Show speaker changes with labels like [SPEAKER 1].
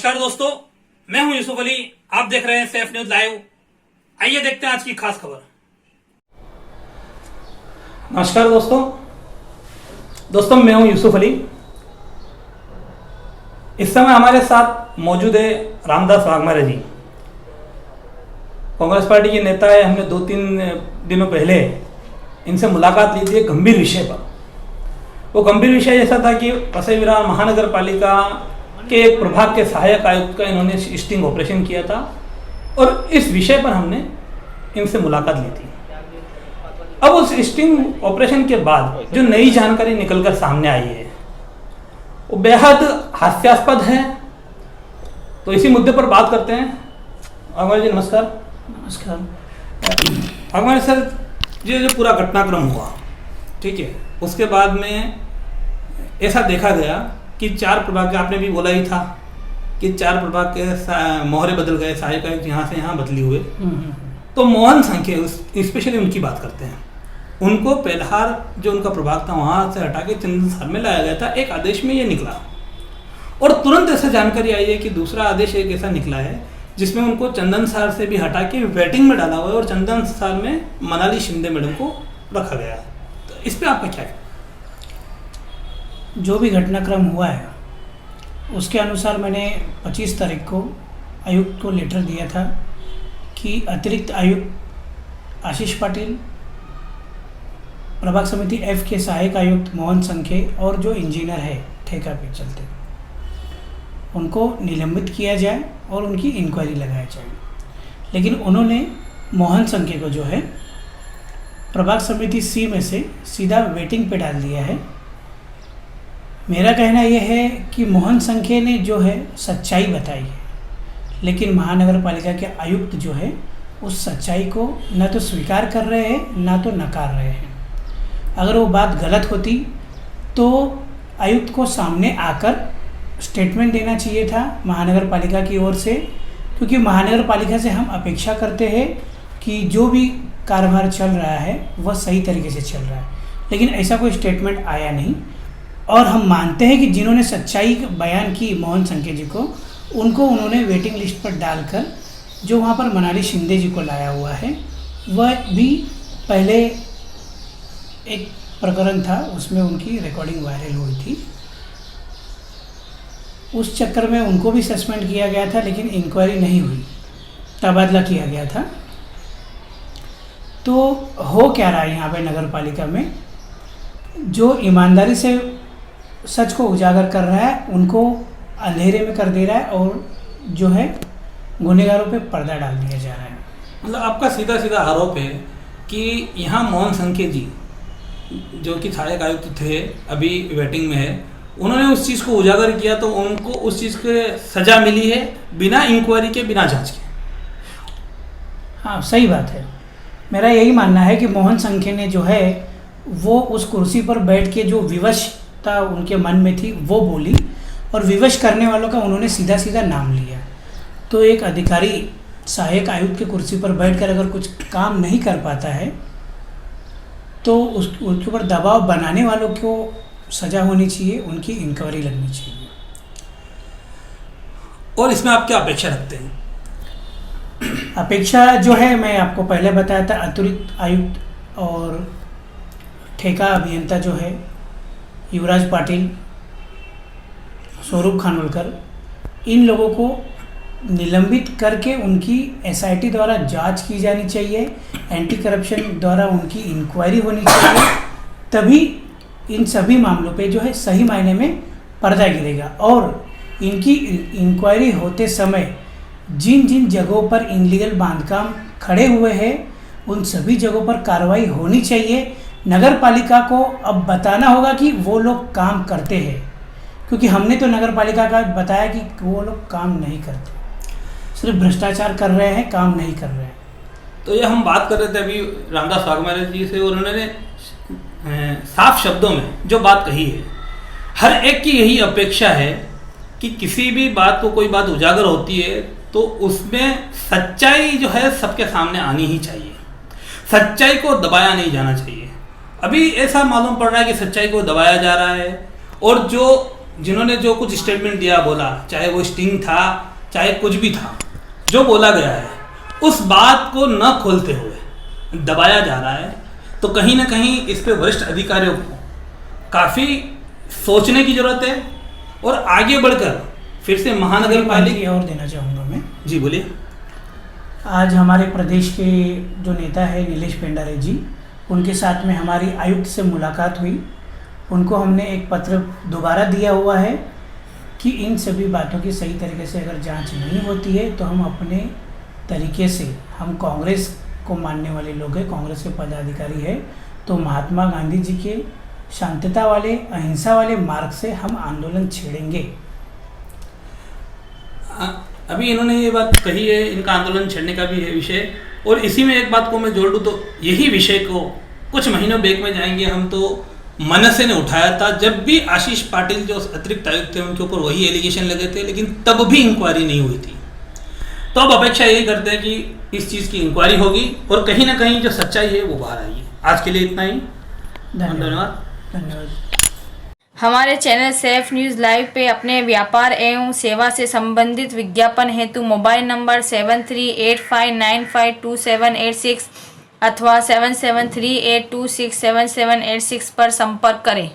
[SPEAKER 1] नमस्कार दोस्तों, मैं हूं यूसुफ अली। आप देख रहे हैं सेफ न्यूज लाइव। आइए देखते हैं आज की खास खबर। नमस्कार दोस्तों, मैं हूं यूसुफ अली। इस समय हमारे साथ मौजूद है रामदास वाघमारे जी, कांग्रेस पार्टी के नेता है। हमने 2-3 दिनों पहले इनसे मुलाकात ली थी एक गंभीर विषय पर। वो गंभीर विषय ऐसा था कि वसई विरार महानगर पालिका के एक प्रभाग के सहायक आयुक्त का इन्होंने स्टिंग ऑपरेशन किया था और इस विषय पर हमने इनसे मुलाकात ली थी। अब उस स्टिंग ऑपरेशन के बाद जो नई जानकारी निकलकर सामने आई है वो बेहद हास्यास्पद है। तो इसी मुद्दे पर बात करते हैं। वाघमारे जी नमस्कार।
[SPEAKER 2] नमस्कार।
[SPEAKER 1] वाघमारे सर, ये जो पूरा घटनाक्रम हुआ, ठीक है, उसके बाद में ऐसा देखा गया कि 4 प्रभाग के, आपने भी बोला ही था कि 4 प्रभाग के मोहरे बदल गए, सहायक आयुक्त यहाँ से यहाँ बदली हुए। तो मोहन संखे स्पेशली उनकी बात करते हैं। उनको पेल्हार जो उनका प्रभाग था वहाँ से हटा के चंदनसार में लाया गया था। एक आदेश में ये निकला और तुरंत ऐसा जानकारी आई है कि दूसरा आदेश एक ऐसा निकला है जिसमें उनको चंदनसार से भी हटा के वेटिंग में डाला हुआ है और चंदनसार में मनाली शिंदे मैडम को रखा गया है। तो इस पर आपका क्या है?
[SPEAKER 2] जो भी घटनाक्रम हुआ है उसके अनुसार मैंने 25 तारीख को आयुक्त को लेटर दिया था कि अतिरिक्त आयुक्त आशीष पाटिल, प्रभाग समिति एफ के सहायक आयुक्त मोहन संखे और जो इंजीनियर है ठेका पे चलते, उनको निलंबित किया जाए और उनकी इंक्वायरी लगाई जाए। लेकिन उन्होंने मोहन संखे को जो है प्रभाग समिति सी में से सीधा वेटिंग पे डाल दिया है। मेरा कहना यह है कि मोहन संखे ने जो है सच्चाई बताई है, लेकिन महानगर पालिका के आयुक्त जो है उस सच्चाई को न तो स्वीकार कर रहे हैं न तो नकार रहे हैं। अगर वो बात गलत होती तो आयुक्त को सामने आकर स्टेटमेंट देना चाहिए था महानगर पालिका की ओर से, क्योंकि महानगर पालिका से हम अपेक्षा करते हैं कि जो भी कारोबार चल रहा है वह सही तरीके से चल रहा है। लेकिन ऐसा कोई स्टेटमेंट आया नहीं और हम मानते हैं कि जिन्होंने सच्चाई बयान की मोहन संखे जी को, उनको उन्होंने वेटिंग लिस्ट पर डालकर जो वहाँ पर मनाली शिंदे जी को लाया हुआ है, वह भी पहले एक प्रकरण था उसमें उनकी रिकॉर्डिंग वायरल हुई थी। उस चक्कर में उनको भी सस्पेंड किया गया था, लेकिन इंक्वायरी नहीं हुई, तबादला किया गया था। तो हो क्या रहा है यहाँ पे नगर पालिका में, जो ईमानदारी से सच को उजागर कर रहा है उनको अंधेरे में कर दे रहा है और जो है गुनहगारों पे पर्दा डाल दिया जा रहा है।
[SPEAKER 1] मतलब आपका सीधा सीधा आरोप है कि यहाँ मोहन संखे जी जो कि सहायक आयुक्त थे, अभी वेटिंग में है, उन्होंने उस चीज़ को उजागर किया तो उनको उस चीज़ के सज़ा मिली है बिना इंक्वायरी के, बिना जांच के।
[SPEAKER 2] हाँ, सही बात है। मेरा यही मानना है कि मोहन संखे ने जो है वो उस कुर्सी पर बैठ के जो विवशता उनके मन में थी वो बोली और विवश करने वालों का उन्होंने सीधा सीधा नाम लिया। तो एक अधिकारी सहायक आयुक्त की कुर्सी पर बैठकर अगर कुछ काम नहीं कर पाता है तो उसके ऊपर दबाव बनाने वालों को सज़ा होनी चाहिए, उनकी इंक्वायरी लगनी चाहिए।
[SPEAKER 1] और इसमें आप क्या अपेक्षा रखते हैं?
[SPEAKER 2] अपेक्षा जो है मैं आपको पहले बताया था, अतिरिक्त आयुक्त और ठेका अभियंता जो है युवराज पाटिल, स्वरूप खानोलकर, इन लोगों को निलंबित करके उनकी एसआईटी द्वारा जांच की जानी चाहिए, एंटी करप्शन द्वारा उनकी इंक्वायरी होनी चाहिए। तभी इन सभी मामलों पे जो है सही मायने में पर्दा गिरेगा और इनकी इंक्वायरी होते समय जिन जिन जगहों पर इनलीगल बांधकाम खड़े हुए हैं उन सभी जगहों पर कार्रवाई होनी चाहिए। नगर पालिका को अब बताना होगा कि वो लोग काम करते हैं, क्योंकि हमने तो नगर पालिका का बताया कि वो लोग काम नहीं करते, सिर्फ भ्रष्टाचार कर रहे हैं, काम नहीं कर रहे हैं।
[SPEAKER 1] तो ये हम बात कर रहे थे अभी रामदास वाघमारे जी से, और उन्होंने साफ शब्दों में जो बात कही है, हर एक की यही अपेक्षा है कि किसी भी बात को, कोई बात उजागर होती है तो उसमें सच्चाई जो है सबके सामने आनी ही चाहिए, सच्चाई को दबाया नहीं जाना चाहिए। अभी ऐसा मालूम पड़ रहा है कि सच्चाई को दबाया जा रहा है और जो जिन्होंने जो कुछ स्टेटमेंट दिया बोला, चाहे वो स्टिंग था चाहे कुछ भी था, जो बोला गया है उस बात को न खोलते हुए दबाया जा रहा है, तो कहीं ना कहीं इस पे वरिष्ठ अधिकारियों को काफ़ी सोचने की ज़रूरत है और आगे बढ़कर फिर से महानगर पालिका
[SPEAKER 2] और देना चाहूँगा मैं।
[SPEAKER 1] जी बोलिए।
[SPEAKER 2] आज हमारे प्रदेश के जो नेता है नीलेश पेंडारे जी, उनके साथ में हमारी आयुक्त से मुलाकात हुई। उनको हमने एक पत्र दोबारा दिया हुआ है कि इन सभी बातों की सही तरीके से अगर जांच नहीं होती है तो हम अपने तरीके से, हम कांग्रेस को मानने वाले लोग हैं, कांग्रेस के पदाधिकारी है, तो महात्मा गांधी जी के शांतता वाले, अहिंसा वाले मार्ग से हम आंदोलन छेड़ेंगे।
[SPEAKER 1] अभी इन्होंने ये बात कही है, इनका आंदोलन छेड़ने का भी है विषय, और इसी में एक बात को मैं जोड़ दूँ तो यही विषय को कुछ महीनों बैक में जाएंगे हम तो मनसे ने उठाया था, जब भी आशीष पाटिल जो अतिरिक्त आयुक्त थे उनके ऊपर वही एलिगेशन लगे थे, लेकिन तब भी इंक्वायरी नहीं हुई थी। तो अब अपेक्षा यही करते हैं कि इस चीज़ की इंक्वायरी होगी और कहीं ना कहीं जो सच्चाई है वो बाहर आएगी। आज के लिए इतना ही, धन्यवाद।
[SPEAKER 3] हमारे चैनल सेफ न्यूज़ लाइव पे अपने व्यापार एवं सेवा से संबंधित विज्ञापन हेतु मोबाइल नंबर 7385952786 अथवा 7738267786 पर संपर्क करें।